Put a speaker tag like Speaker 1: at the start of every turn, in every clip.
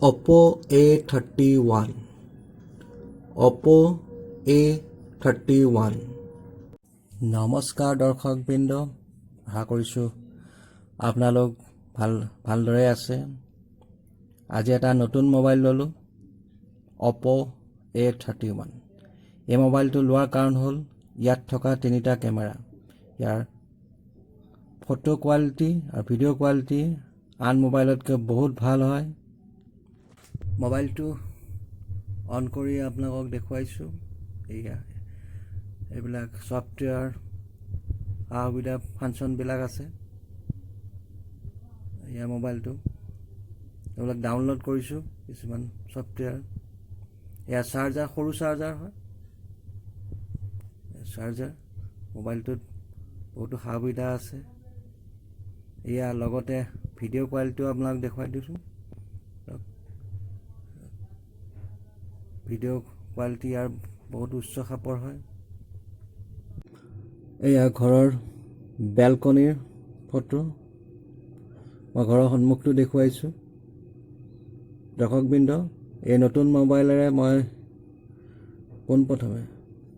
Speaker 1: Oppo A31 Oppo A31 নমস্কাৰ দৰ্শকবৃন্দ, আশা কৰিছোঁ আপোনালোক ভালদৰে আছে। আজি এটা নতুন মোবাইল ল'লোঁ, Oppo A31। এই মোবাইলটো লোৱাৰ কাৰণ হ'ল ইয়াত থকা তিনিটা কেমেৰা। ইয়াৰ ফটো কোৱালিটি আৰু ভিডিঅ' কোৱালিটি আন মোবাইলতকৈ বহুত ভাল হয়। মোবাইলটো অন কৰি আপোনালোকক দেখুৱাইছোঁ। এইবিলাক ছফ্টৱেৰ সুবিধা ফাংচনবিলাক আছে ইয়াৰ মোবাইলটো। এইবিলাক ডাউনলোড কৰিছোঁ কিছুমান ছফ্টৱেৰ। এয়া চাৰ্জাৰ, সৰু চাৰ্জাৰ হয়। চাৰ্জাৰ মোবাইলটোত বহুতো সুবিধা আছে। এয়া লগতে ভিডিঅ' কোৱালিটিও আপোনাক দেখুৱাই দিছোঁ। ভিডিঅ' কোৱালিটি ইয়াৰ বহুত উচ্চ খাপৰ হয়। এয়া ঘৰৰ বেলকনিৰ ফটো। মই ঘৰৰ সন্মুখটো দেখুৱাইছোঁ। দৰ্শকবৃন্দ, এই নতুন মোবাইলেৰে মই পোনপ্ৰথমে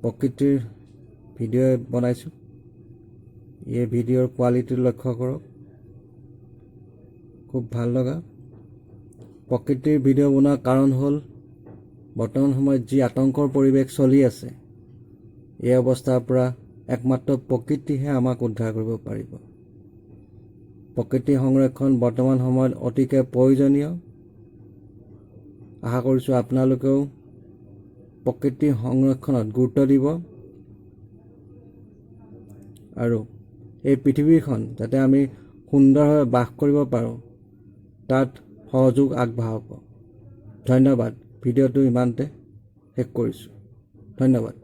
Speaker 1: প্ৰকৃতিৰ ভিডিঅ' বনাইছোঁ। এই ভিডিঅ'ৰ কোৱালিটি লক্ষ্য কৰক, খুব ভাল লগা। প্ৰকৃতিৰ ভিডিঅ' বনোৱাৰ কাৰণ হ'ল বৰ্তমান সময়ত যি আতংকৰ পৰিৱেশ চলি আছে, এই অৱস্থাৰ পৰা একমাত্ৰ প্ৰকৃতিহে আমাক উদ্ধাৰ কৰিব পাৰিব। প্ৰকৃতি সংৰক্ষণ বৰ্তমান সময়ত অতিকে প্ৰয়োজনীয়। আশা কৰিছোঁ আপোনালোকেও প্ৰকৃতি সংৰক্ষণত গুৰুত্ব দিব আৰু এই পৃথিৱীখন যাতে আমি সুন্দৰভাৱে বাস কৰিব পাৰোঁ তাত সহযোগ আগবঢ়াব। ধন্যবাদ। ভিডিঅ'টো ইমানতে শেষ কৰিছোঁ। ধন্যবাদ।